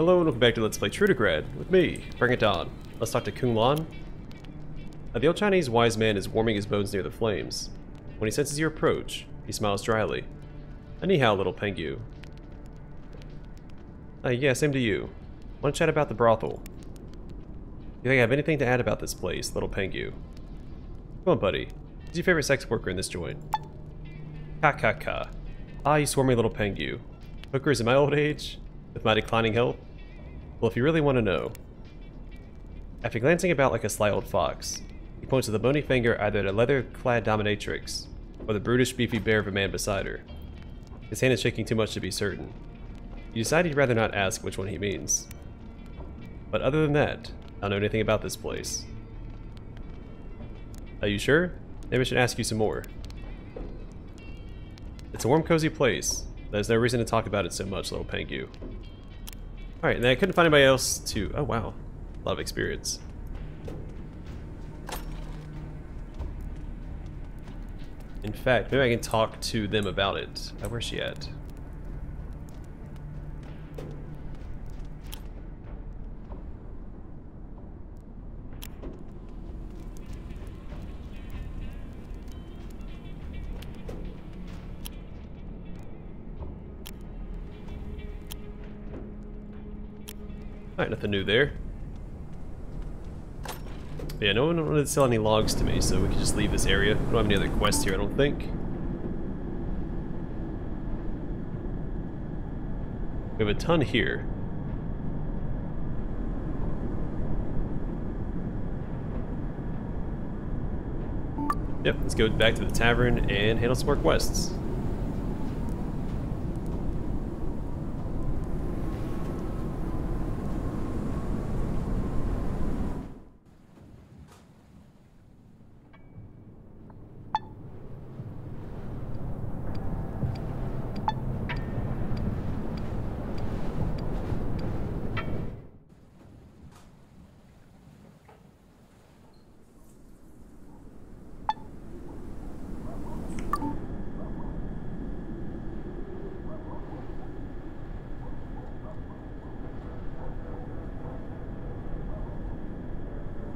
Hello and welcome back to Let's Play Trudograd with me, BringItDon. Let's talk to Kung Lan. The old Chinese wise man is warming his bones near the flames. When he senses your approach, he smiles dryly. Ni hao, little Pengu. Yeah, same to you. Want to chat about the brothel? You think I have anything to add about this place, little Pengu? Come on, buddy. Who's your favorite sex worker in this joint? Ka. Ah, you swarmy little Pengu. Hookers in my old age? With my declining health? Well, if you really want to know. After glancing about like a sly old fox, he points with a bony finger either at a leather-clad dominatrix, or the brutish, beefy bear of a man beside her. His hand is shaking too much to be certain. You decide he'd rather not ask which one he means. But other than that, I don't know anything about this place. Are you sure? Maybe I should ask you some more. It's a warm, cozy place. There's no reason to talk about it so much, little Pengu. Alright, and then I couldn't find anybody else to... Oh wow, a lot of experience. In fact, maybe I can talk to them about it. Where's she at? Alright, nothing new there. But yeah, no one wanted to sell any logs to me, so we can just leave this area. We don't have any other quests here, I don't think. We have a ton here. Yep, let's go back to the tavern and handle some more quests.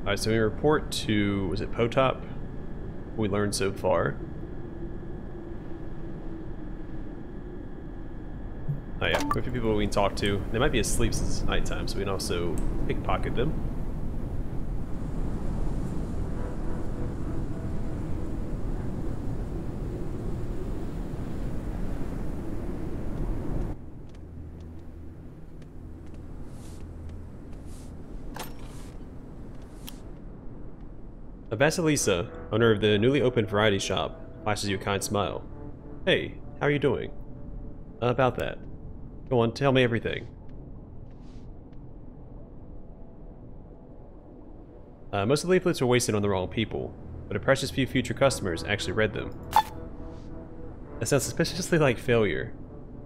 Alright, so we report to, was it Potop? We learned so far. Oh yeah, we have a few people we can talk to. They might be asleep since it's nighttime, so we can also pickpocket them. Vasilisa, owner of the newly opened variety shop, flashes you a kind smile. Hey, how are you doing? About that. Go on, tell me everything. Most of the leaflets are wasted on the wrong people, but a precious few future customers actually read them. That sounds suspiciously like failure,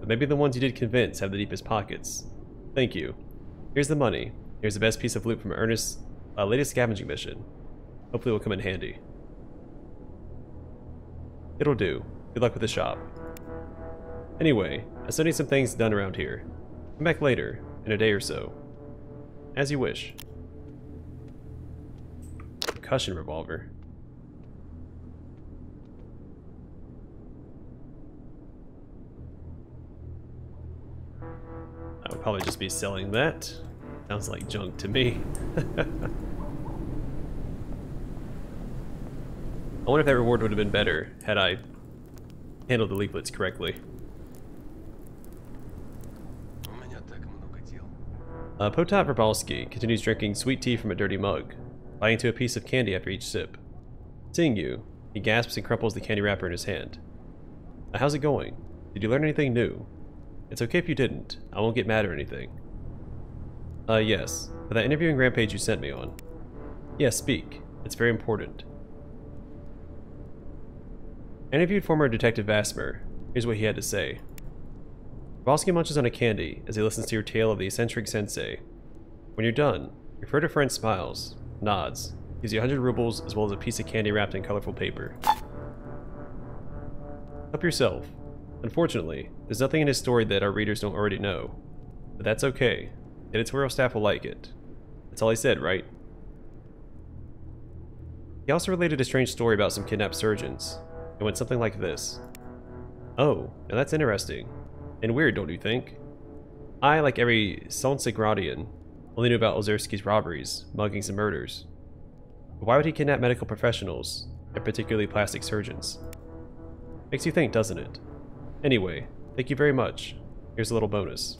but maybe the ones you did convince have the deepest pockets. Thank you. Here's the money. Here's the best piece of loot from Ernest's latest scavenging mission. Hopefully it will come in handy. It'll do. Good luck with the shop. Anyway, I still need some things done around here. Come back later, in a day or so. As you wish. Percussion revolver. I would probably just be selling that. Sounds like junk to me. I wonder if that reward would have been better had I handled the leaflets correctly. Potap Rabalski continues drinking sweet tea from a dirty mug, biting into a piece of candy after each sip. Seeing you, he gasps and crumples the candy wrapper in his hand. How's it going? Did you learn anything new? It's okay if you didn't. I won't get mad or anything. Yes. For that interviewing rampage you sent me on. Yes, speak. It's very important. I interviewed former Detective Vasmer. Here's what he had to say. Rabalski munches on a candy as he listens to your tale of the eccentric sensei. When you're done, your furtive friend smiles, nods, gives you 100 rubles as well as a piece of candy wrapped in colorful paper. Help yourself. Unfortunately, there's nothing in his story that our readers don't already know. But that's okay. The editorial staff will like it. That's all he said, right? He also related a strange story about some kidnapped surgeons. It went something like this. Oh, now that's interesting. And weird, don't you think? I, like every Sonsegradian, only knew about Ozerski's robberies, muggings, and murders. But why would he kidnap medical professionals, and particularly plastic surgeons? Makes you think, doesn't it? Anyway, thank you very much. Here's a little bonus.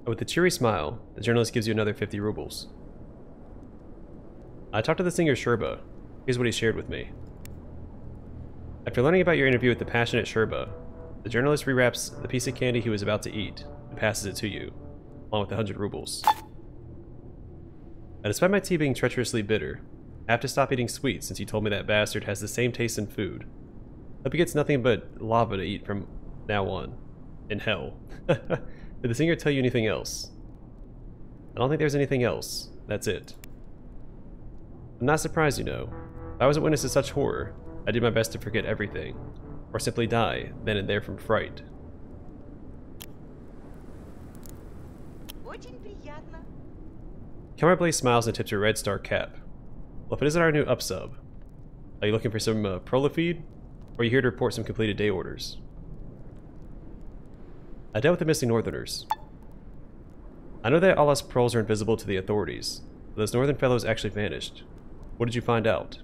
With a cheery smile, the journalist gives you another 50 rubles. I talked to the singer Sherba. Here's what he shared with me. After learning about your interview with the passionate Sherba, the journalist rewraps the piece of candy he was about to eat and passes it to you, along with 100 rubles. Now, despite my tea being treacherously bitter, I have to stop eating sweets since he told me that bastard has the same taste in food. Hope he gets nothing but lava to eat from now on. In hell. Did the singer tell you anything else? I don't think there's anything else. That's it. I'm not surprised, you know. If I was a witness to such horror, I'd do my best to forget everything. Or simply die, then and there from fright. Comrade Blaze smiles and tips her red star cap. Well, if it isn't our new up-sub. Are you looking for some Prola feed? Or are you here to report some completed day orders? I dealt with the missing northerners. I know that all us proles are invisible to the authorities, but those northern fellows actually vanished. What did you find out?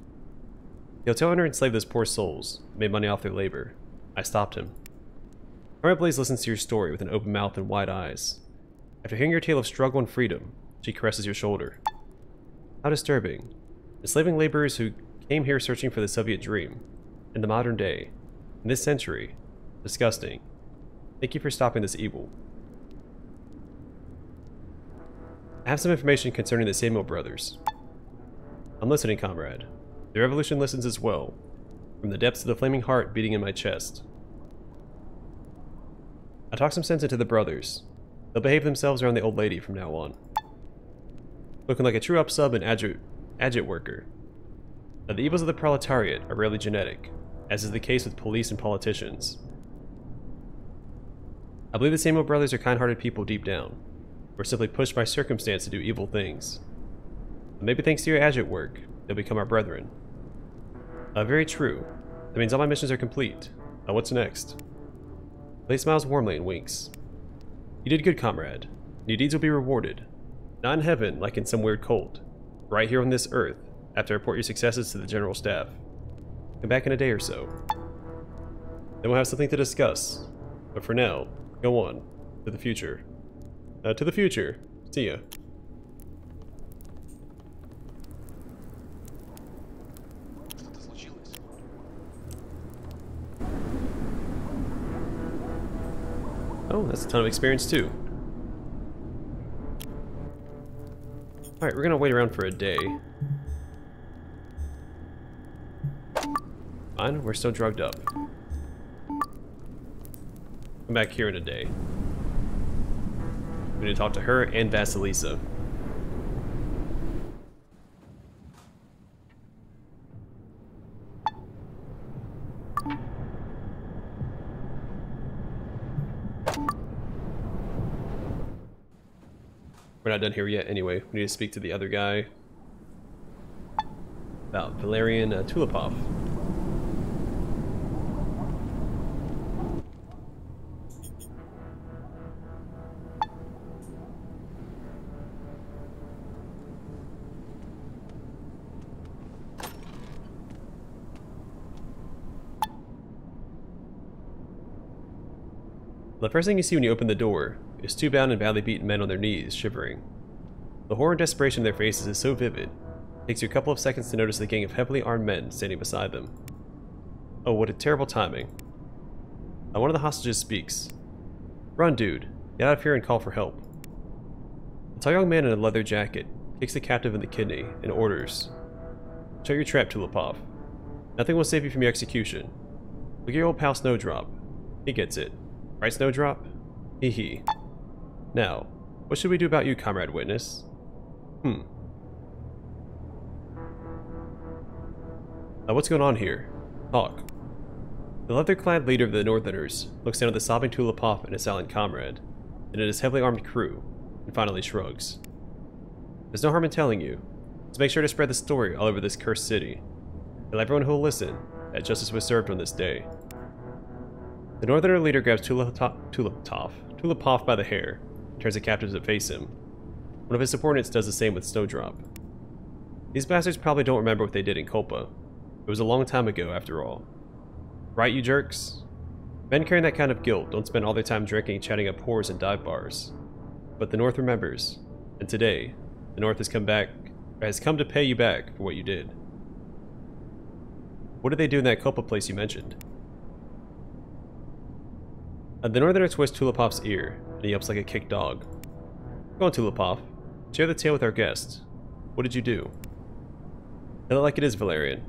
The hotel owner enslaved those poor souls, made money off their labor. I stopped him. Comrade Blaze listens to your story with an open mouth and wide eyes. After hearing your tale of struggle and freedom, she caresses your shoulder. How disturbing. Enslaving laborers who came here searching for the Soviet dream. In the modern day. In this century. Disgusting. Thank you for stopping this evil. I have some information concerning the Samuel brothers. I'm listening, comrade. The revolution listens as well, from the depths of the flaming heart beating in my chest. I talk some sense into the brothers. They'll behave themselves around the old lady from now on. Looking like a true up-sub and adjut worker. Now, the evils of the proletariat are rarely genetic, as is the case with police and politicians. I believe the Samuel brothers are kind-hearted people deep down, or simply pushed by circumstance to do evil things. But maybe thanks to your adjut work, they'll become our brethren. Very true. That means all my missions are complete. Now what's next? Blaze smiles warmly and winks. You did good, comrade. Your deeds will be rewarded. Not in heaven, like in some weird cult. Right here on this earth, after I report your successes to the general staff. Come back in a day or so. Then we'll have something to discuss. But for now, go on. To the future. To the future. See ya. Oh, that's a ton of experience too. Alright, we're gonna wait around for a day. Fine, we're still drugged up. Come back here in a day. We need to talk to her and Vasilisa. We're not done here yet anyway. We need to speak to the other guy about Valerian Tulipoff. The first thing you see when you open the door is two bound and badly beaten men on their knees, shivering. The horror and desperation in their faces is so vivid, it takes you a couple of seconds to notice the gang of heavily armed men standing beside them. Oh, what a terrible timing. One of the hostages speaks. Run, dude. Get out of here and call for help. A tall young man in a leather jacket kicks the captive in the kidney and orders. Shut your trap, Tulipoff. Nothing will save you from your execution. Look at your old pal Snowdrop. He gets it. Right, Snowdrop? Hee hee. Now, what should we do about you, comrade witness? What's going on here? Talk. The leather-clad leader of the Northerners looks down at the sobbing Tulipoff and his silent comrade. and his heavily armed crew, and finally shrugs. There's no harm in telling you, so make sure to spread the story all over this cursed city. Tell everyone who will listen that justice was served on this day. The northerner leader grabs Tulipoff by the hair, and turns the captives to face him. One of his subordinates does the same with Snowdrop. These bastards probably don't remember what they did in Culpa. It was a long time ago, after all. Right, you jerks? Men carrying that kind of guilt don't spend all their time drinking and chatting up whores in dive bars. But the North remembers, and today, the North has come to pay you back for what you did. What did they do in that Culpa place you mentioned? The Northerner twists Tulipoff's ear, and he yelps like a kicked dog. Go on, Tulipoff. Share the tale with our guest. What did you do? Tell it like it is, Valerian.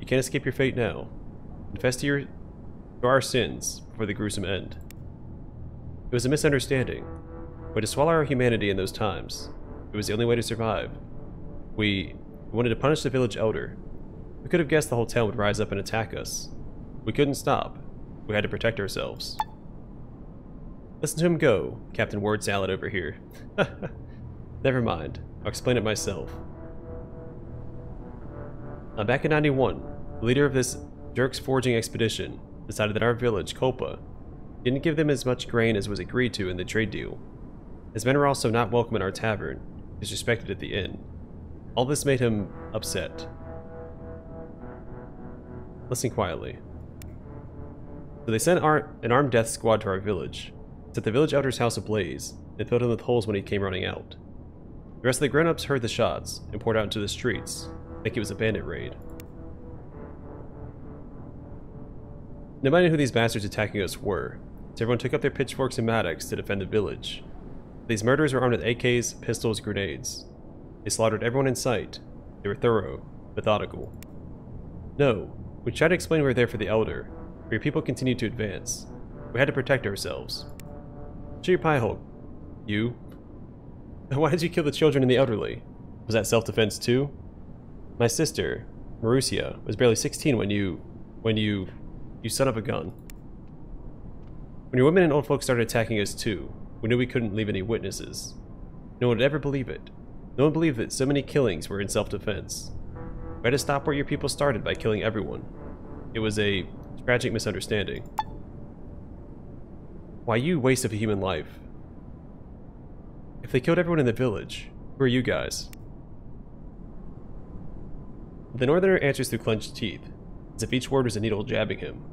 You can't escape your fate now. Confess to our sins before the gruesome end. It was a misunderstanding. We had to swallow our humanity in those times. It was the only way to survive. We wanted to punish the village elder. We could have guessed the whole town would rise up and attack us. We couldn't stop. We had to protect ourselves. Listen to him go, Captain Word Salad over here. Never mind. I'll explain it myself. Back in 91, the leader of this Jerks foraging expedition decided that our village, Culpa, didn't give them as much grain as was agreed to in the trade deal. His men were also not welcome in our tavern, disrespected at the inn. All this made him upset. Listen quietly. So they sent an armed death squad to our village, set the village elder's house ablaze, and filled him with holes when he came running out. The rest of the grown-ups heard the shots and poured out into the streets, like it was a bandit raid. Nobody knew who these bastards attacking us were, so everyone took up their pitchforks and mattocks to defend the village. These murderers were armed with AKs, pistols, grenades. They slaughtered everyone in sight. They were thorough, methodical. No, we tried to explain we were there for the elder, but your people continued to advance. We had to protect ourselves. Show your pie hole. You? Why did you kill the children and the elderly? Was that self-defense too? My sister, Marussia, was barely 16 when you son of a gun. When your women and old folks started attacking us too, we knew we couldn't leave any witnesses. No one would ever believe it. No one believed that so many killings were in self-defense. We had to stop where your people started by killing everyone. It was a tragic misunderstanding. Why, you waste of a human life. If they killed everyone in the village, who are you guys? The Northerner answers through clenched teeth, as if each word was a needle jabbing him.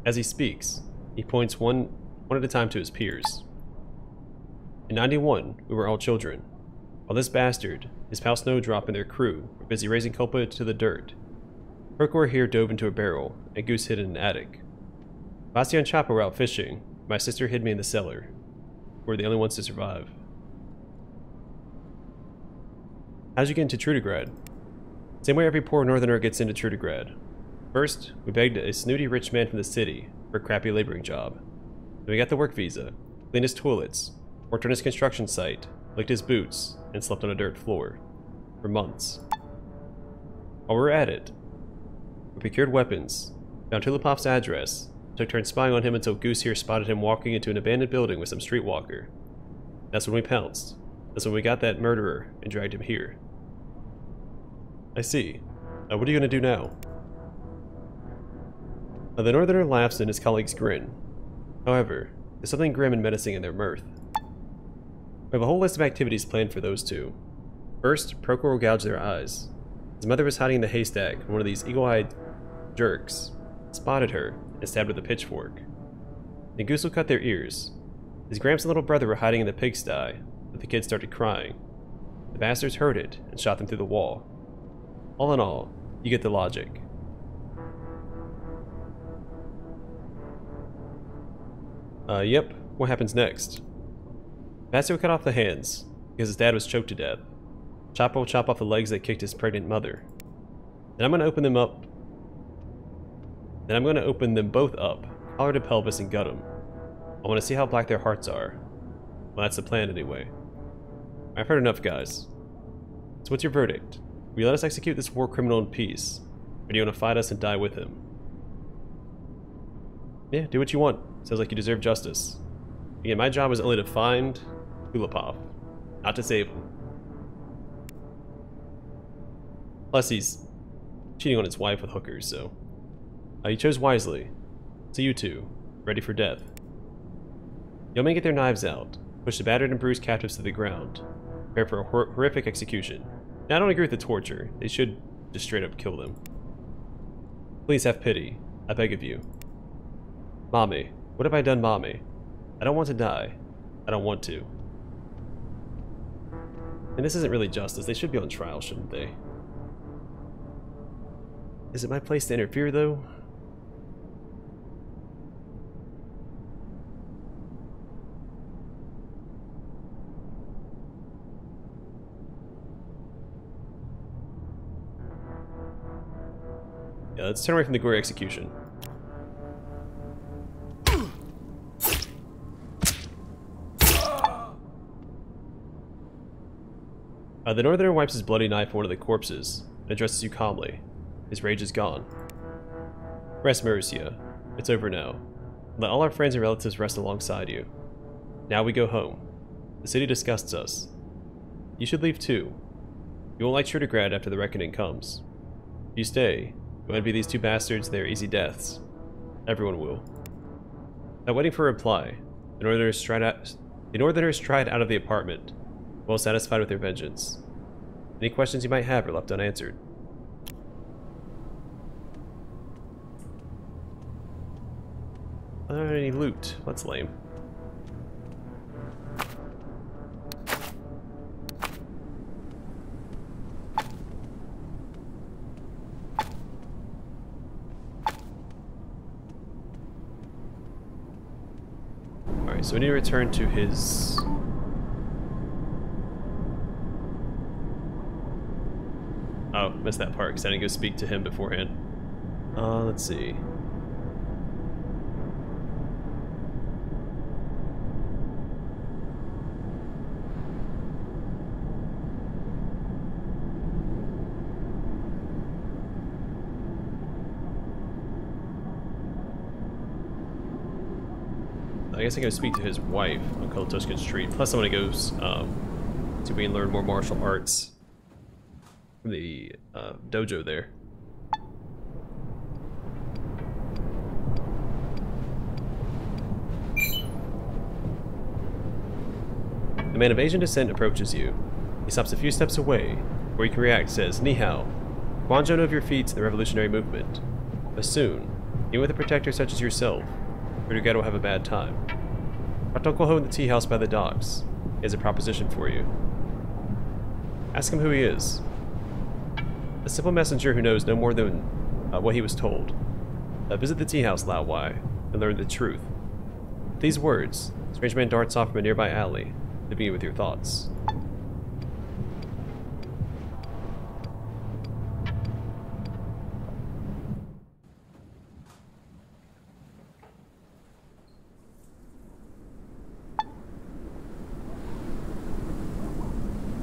As he speaks, he points one at a time to his peers. In 91, we were all children. While this bastard, his pal Snowdrop and their crew were busy raising Culpa to the dirt, Percor here dove into a barrel, and Goose hid in an attic. Basti and Chopper were out fishing. My sister hid me in the cellar. We were the only ones to survive. How'd you get into Trudograd? Same way every poor northerner gets into Trudograd. First, we begged a snooty rich man from the city for a crappy laboring job. Then we got the work visa, cleaned his toilets, worked on his construction site, licked his boots, and slept on a dirt floor. For months. While we were at it, we procured weapons, found Tulipoff's address, took turns spying on him until Goose here spotted him walking into an abandoned building with some streetwalker. That's when we pounced. That's when we got that murderer and dragged him here. I see. What are you going to do now? The Northerner laughs and his colleagues grin. However, there's something grim and menacing in their mirth. We have a whole list of activities planned for those two. First, Procor will gouge their eyes. His mother was hiding in the haystack when one of these eagle-eyed jerks spotted her and stabbed with a pitchfork. Then Goose will cut their ears. His Gramps and little brother were hiding in the pigsty, but the kids started crying. The bastards heard it and shot them through the wall. All in all, you get the logic. Yep, what happens next? Basti will cut off the hands, because his dad was choked to death. Chopper will chop off the legs that kicked his pregnant mother. Then I'm going to open them up. Then I'm going to open them both up, collar to pelvis, and gut them. I want to see how black their hearts are. Well, that's the plan anyway. I've heard enough, guys. So what's your verdict? Will you let us execute this war criminal in peace? Or do you want to fight us and die with him? Yeah, do what you want. Sounds like you deserve justice. Again, my job is only to find Tulipoff, not to save him. Plus, he's cheating on his wife with hookers, so... he chose wisely. So you two, ready for death. Y'all may get their knives out, push the battered and bruised captives to the ground, prepare for a horrific execution. Now, I don't agree with the torture. They should just straight up kill them. Please have pity. I beg of you. Mommy. What have I done, Mommy? I don't want to die. I don't want to. And this isn't really justice. They should be on trial, shouldn't they? Is it my place to interfere, though? Yeah, let's turn away from the gory execution. The Northerner wipes his bloody knife on one of the corpses and addresses you calmly. His rage is gone. Rest, Marussia. It's over now. Let all our friends and relatives rest alongside you. Now we go home. The city disgusts us. You should leave too. You won't like Trudograd after the reckoning comes. If you stay, you'll envy these two bastards their easy deaths. Everyone will. Not waiting for a reply, the Northerners stride out of the apartment, well satisfied with their vengeance. Any questions you might have are left unanswered. I don't have any loot. That's lame. Alright, so we need to return to his... Oh, missed that part because I didn't go speak to him beforehand. Let's see. I guess I go speak to his wife on Kultuscan Street. Plus, I want to go see if we can learn more martial arts from the dojo there. The man of Asian descent approaches you. He stops a few steps away. Before you can react, says, "Ni hao. Guangzhou know of your feats in the revolutionary movement. But soon, even with a protector such as yourself, Trudograd will have a bad time. Don't go home in the tea house by the docks. He has a proposition for you. Ask him who he is. A simple messenger who knows no more than what he was told. Visit the tea house, Lao Wai, and learn the truth." With these words, the strange man darts off from a nearby alley, leaving you with your thoughts.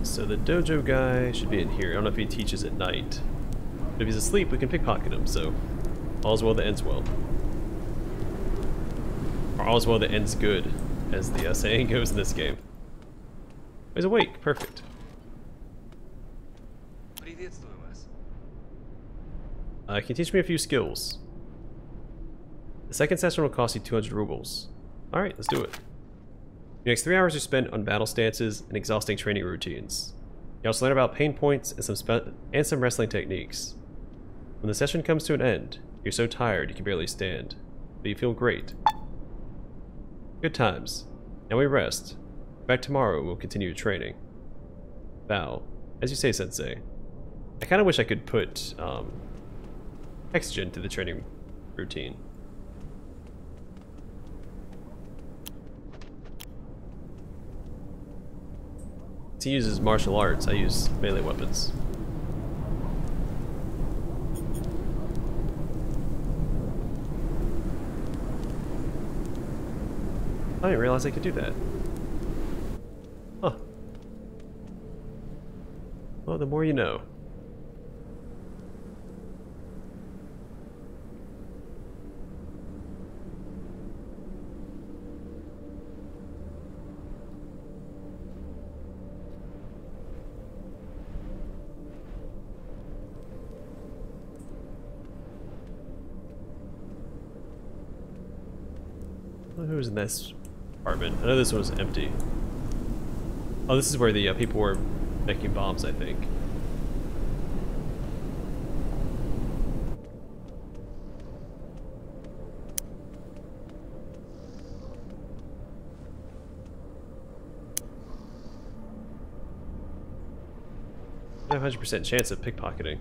So the dojo guy should be in here. I don't know if he teaches at night. But if he's asleep, we can pickpocket him, so all's well that ends well. Or all's well that ends good, as the saying goes in this game. He's awake. Perfect. Can you teach me a few skills? The second session will cost you 200 rubles. Alright, let's do it. Your next 3 hours are spent on battle stances and exhausting training routines. You also learn about pain points and some wrestling techniques. When the session comes to an end, you're so tired you can barely stand, but you feel great. Good times. Now we rest. Back tomorrow and we'll continue training. Val, as you say, Sensei. I kind of wish I could put X-Gen to the training routine. He uses martial arts, I use melee weapons. I didn't realize I could do that. Huh. Well, the more you know. Who's in this apartment? I know this one was empty. Oh, this is where the people were making bombs, I think. I have a 100% chance of pickpocketing.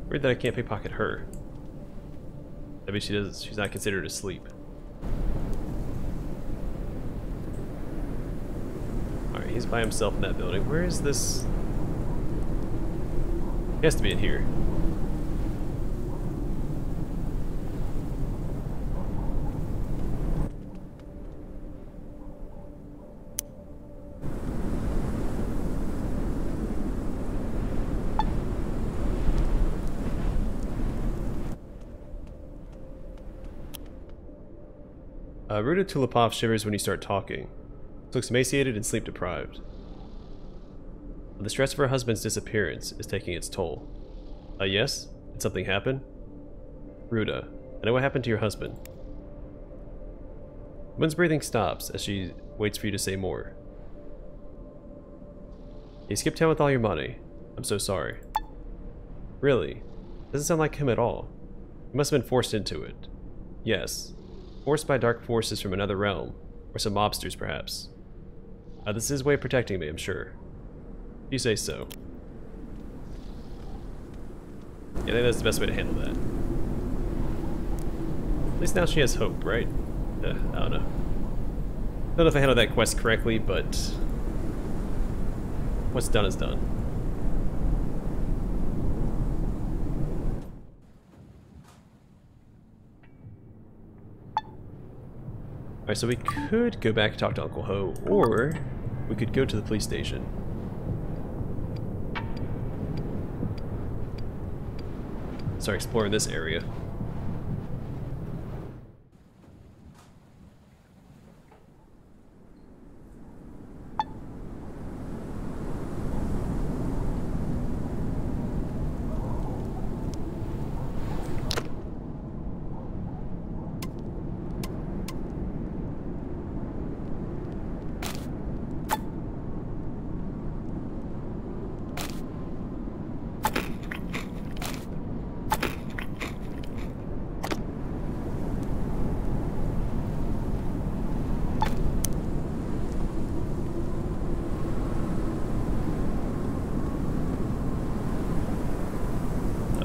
Weird that I can't pickpocket her. Maybe she's not considered asleep. Alright, he's by himself in that building. Where is this? He has to be in here. Ruda Tulipoff shivers when you start talking. She looks emaciated and sleep deprived. The stress of her husband's disappearance is taking its toll. Yes? Did something happen? Ruda, I know what happened to your husband. The woman's breathing stops as she waits for you to say more. He skipped town with all your money. I'm so sorry. Really? Doesn't sound like him at all. He must have been forced into it. Yes. Forced by dark forces from another realm, or some mobsters perhaps. This is his way of protecting me, I'm sure. You say so. Yeah, I think that's the best way to handle that. At least now she has hope, right? I don't know. I don't know if I handled that quest correctly, but what's done is done. Alright, so we could go back and talk to Uncle Ho, or we could go to the police station. Start exploring this area.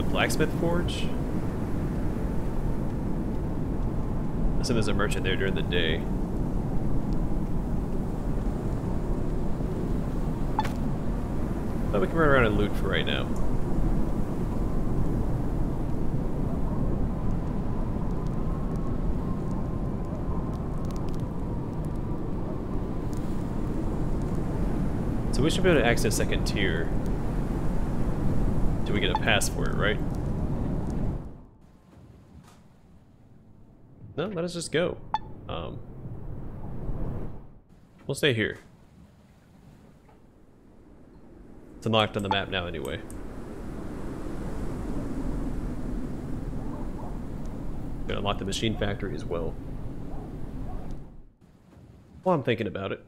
Blacksmith Forge? I assume there's a merchant there during the day. But we can run around and loot for right now. So we should be able to access second tier. Do we get a pass for it, right? No, let us just go. We'll stay here. It's unlocked on the map now anyway. Gonna unlock the machine factory as well. While I'm thinking about it.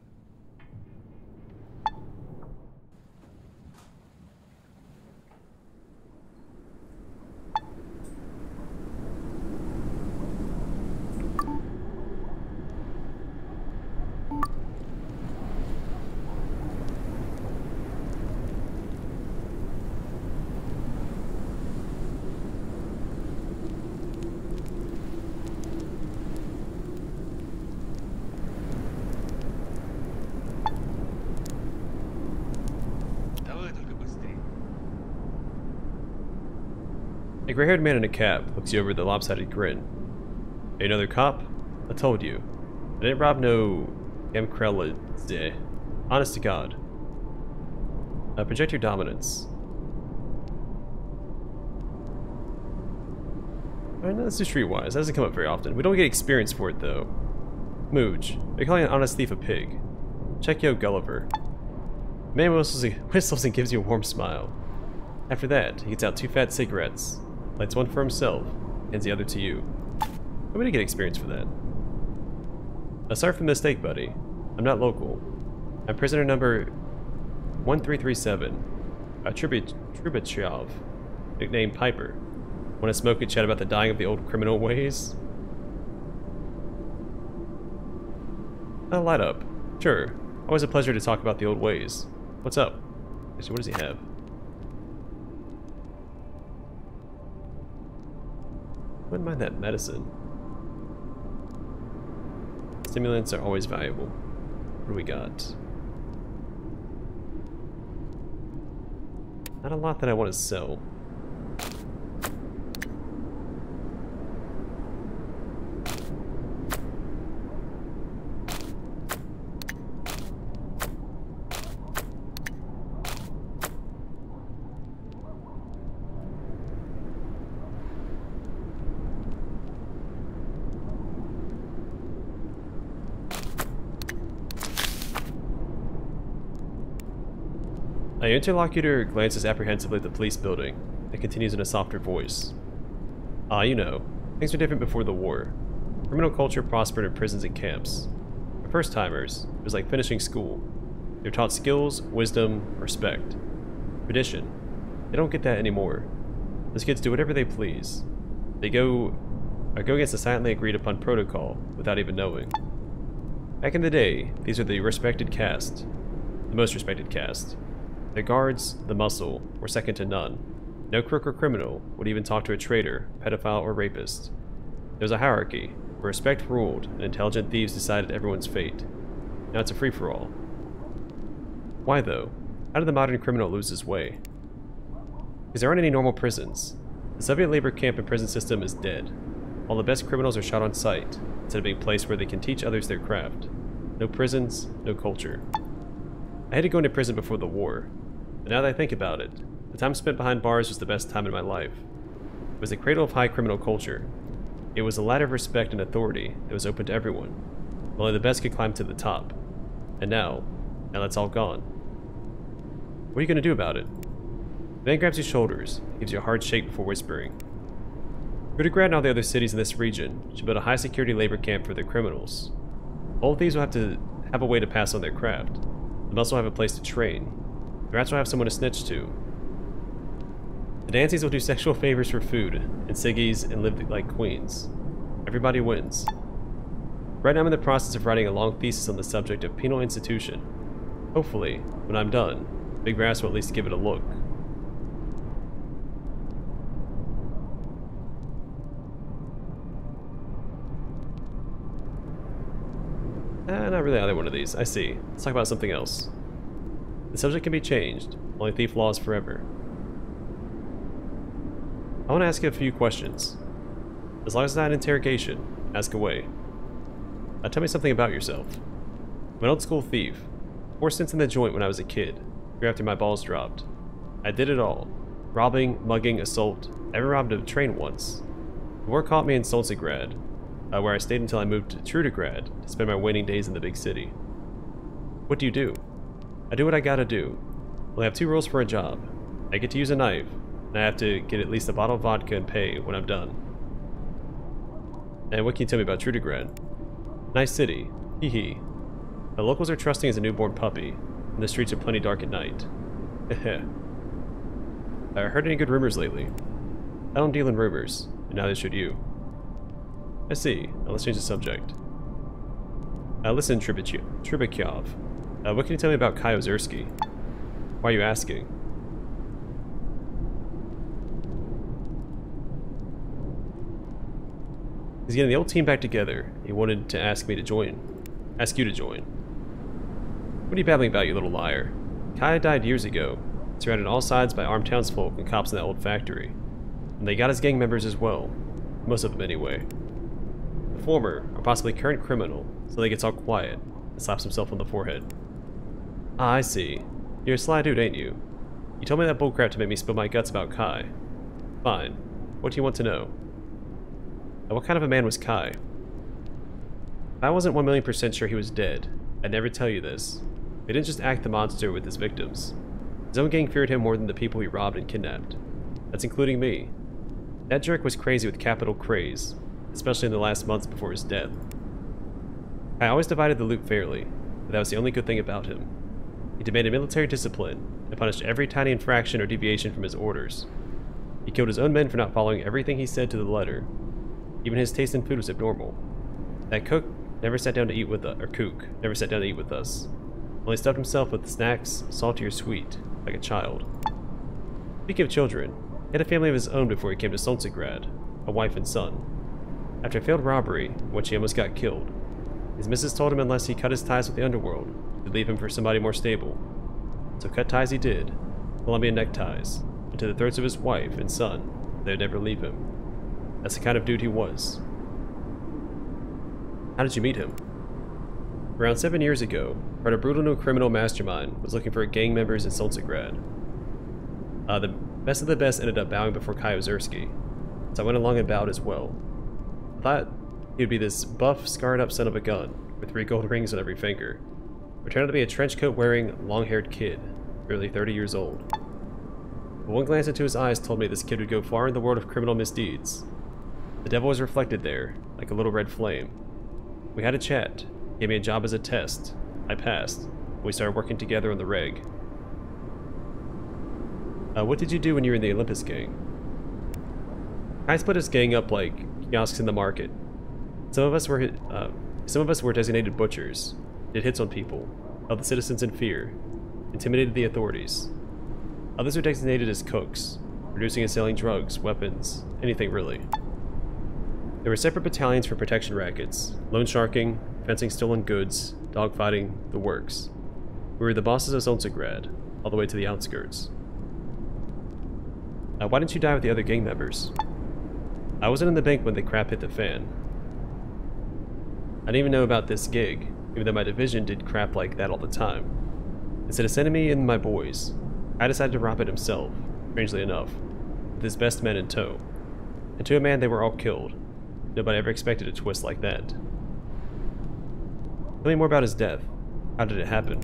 A gray-haired man in a cap looks you over with a lopsided grin. Hey, another cop? I told you. I didn't rob no Gamkrelidze. Honest to God. Project your dominance. Alright, let's do streetwise. That doesn't come up very often. We don't get experience for it, though. Mooj. They're calling an honest thief a pig. Check yo Gulliver. The man whistles and gives you a warm smile. After that, he gets out 2 fat cigarettes, lights one for himself, hands the other to you. I'm gonna get experience for that. Sorry for the mistake, buddy. I'm not local. I'm prisoner number 1337, Trubachov, nicknamed Piper. Want to smoke and chat about the dying of the old criminal ways? Light up. Sure. Always a pleasure to talk about the old ways. What's up? Actually, what does he have? Wouldn't mind that medicine. Stimulants are always valuable. What do we got? Not a lot that I want to sell. Your interlocutor glances apprehensively at the police building and continues in a softer voice. You know, things were different before the war. Criminal culture prospered in prisons and camps. For first-timers, it was like finishing school. They were taught skills, wisdom, respect. Tradition. They don't get that anymore. Those kids do whatever they please. They go against the silently agreed upon protocol without even knowing. Back in the day, these were the respected caste. The most respected caste. The guards, the muscle, were second to none. No crook or criminal would even talk to a traitor, pedophile, or rapist. There was a hierarchy, where respect ruled and intelligent thieves decided everyone's fate. Now it's a free-for-all. Why though? How did the modern criminal lose his way? Because there aren't any normal prisons. The Soviet labor camp and prison system is dead. All the best criminals are shot on sight, instead of being placed where they can teach others their craft. No prisons, no culture. I hated going to prison before the war, but now that I think about it, the time spent behind bars was the best time in my life. It was the cradle of high criminal culture. It was a ladder of respect and authority that was open to everyone. Only the best could climb to the top. And now that's all gone. What are you going to do about it? The man grabs your shoulders, gives you a hard shake before whispering. Trudograd and all the other cities in this region should build a high-security labor camp for their criminals. All of these will have to have a way to pass on their craft. They must also have a place to train. The rats will have someone to snitch to. The Nancy's will do sexual favors for food, and Siggies, and live like queens. Everybody wins. Right now I'm in the process of writing a long thesis on the subject of penal institution. Hopefully, when I'm done, Big Brass will at least give it a look. Not really either one of these. I see. Let's talk about something else. The subject can be changed. Only thief laws forever. I want to ask you a few questions. As long as it's not an interrogation, ask away. Now tell me something about yourself. I'm an old school thief. 4 cents in the joint when I was a kid, right after my balls dropped. I did it all. Robbing, mugging, assault. I even robbed a train once. The war caught me in Solzigrad, where I stayed until I moved to Trudograd to spend my waning days in the big city. What do you do? I do what I gotta do. I only have 2 rules for a job. I get to use a knife, and I have to get at least a bottle of vodka and pay when I'm done. And what can you tell me about Trudograd? Nice city. Hee hee. The locals are trusting as a newborn puppy, and the streets are plenty dark at night. Heh. Heard any good rumors lately? I don't deal in rumors, and neither should you. I see. Now let's change the subject. Listen, Trubachov. What can you tell me about Kai Ozersky? Why are you asking? He's getting the old team back together. He wanted to ask me to join. Ask you to join. What are you babbling about, you little liar? Kai died years ago, surrounded on all sides by armed townsfolk and cops in that old factory. And they got his gang members as well. Most of them anyway. The former are possibly current criminal, so he gets all quiet and slaps himself on the forehead. Ah, I see. You're a sly dude, ain't you? You told me that bullcrap to make me spill my guts about Kai. Fine. What do you want to know? What kind of a man was Kai? If I wasn't 1,000,000% sure he was dead, I'd never tell you this. He didn't just act the monster with his victims. His own gang feared him more than the people he robbed and kidnapped. That's including me. That jerk was crazy with capital craze, especially in the last months before his death. I always divided the loot fairly, but that was the only good thing about him. He demanded military discipline and punished every tiny infraction or deviation from his orders. He killed his own men for not following everything he said to the letter. Even his taste in food was abnormal. That cook never sat down to eat with us, or kook never sat down to eat with us. Only stuffed himself with snacks, salty or sweet, like a child. Speaking of children, he had a family of his own before he came to Tulipoff, a wife and son. After a failed robbery, in which he almost got killed, his missus told him unless he cut his ties with the underworld, they'd leave him for somebody more stable. So cut ties he did, Colombian neckties, into the throats of his wife and son. They'd never leave him. That's the kind of dude he was. How did you meet him? Around 7 years ago, I heard a brutal new criminal mastermind was looking for gang members in Tulipoff. The best of the best ended up bowing before Kai Ozerski, so I went along and bowed as well. I thought he would be this buff, scarred-up son of a gun, with 3 gold rings on every finger, but turned out to be a trench-coat-wearing, long-haired kid, barely 30 years old. But one glance into his eyes told me this kid would go far in the world of criminal misdeeds. The devil was reflected there, like a little red flame. We had a chat. He gave me a job as a test. I passed. We started working together on the reg. What did you do when you were in the Olympus gang? I split his gang up like kiosks in the market. Some of us were designated butchers, did hits on people, held the citizens in fear, intimidated the authorities. Others were designated as cooks, producing and selling drugs, weapons, anything really. There were separate battalions for protection rackets, loan sharking, fencing stolen goods, dogfighting, the works. We were the bosses of Tulipoff, all the way to the outskirts. Why didn't you die with the other gang members? I wasn't in the bank when the crap hit the fan. I didn't even know about this gig, even though my division did crap like that all the time. Instead of sending me and my boys, I decided to rob it himself, strangely enough, with his best men in tow. And to a man, they were all killed. Nobody ever expected a twist like that. Tell me more about his death. How did it happen?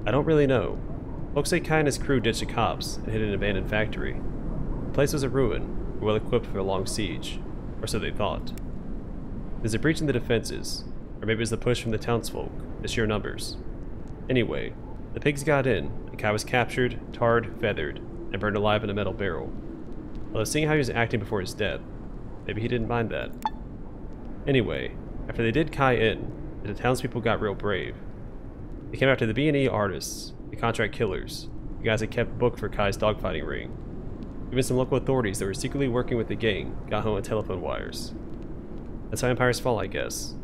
I don't really know. Folks say Kai and his crew ditched the cops and hit an abandoned factory. The place was a ruin, well equipped for a long siege, or so they thought. There's a breach in the defenses, or maybe it was the push from the townsfolk, the sheer numbers. Anyway, the pigs got in, and Kai was captured, tarred, feathered, and burned alive in a metal barrel. Although seeing how he was acting before his death, maybe he didn't mind that. Anyway, after they did Kai in, the townspeople got real brave. They came after the B&E artists, the contract killers, the guys that kept book for Kai's dogfighting ring. Even some local authorities that were secretly working with the gang got home on telephone wires. That's how empires fall, I guess.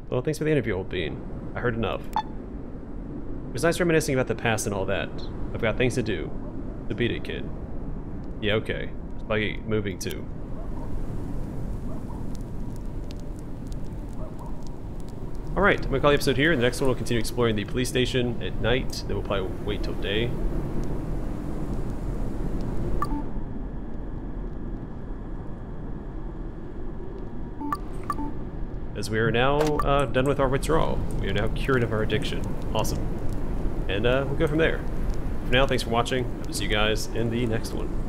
Well, thanks for the interview, old bean. I heard enough. It was nice reminiscing about the past and all that. I've got things to do. So beat it, kid. Yeah, okay. It's probably moving too. Alright, I'm going to call the episode here. In the next one, we'll continue exploring the police station at night. Then we'll probably wait till day. As we are now done with our withdrawal. We are now cured of our addiction. Awesome. And we'll go from there. For now, thanks for watching. I'll see you guys in the next one.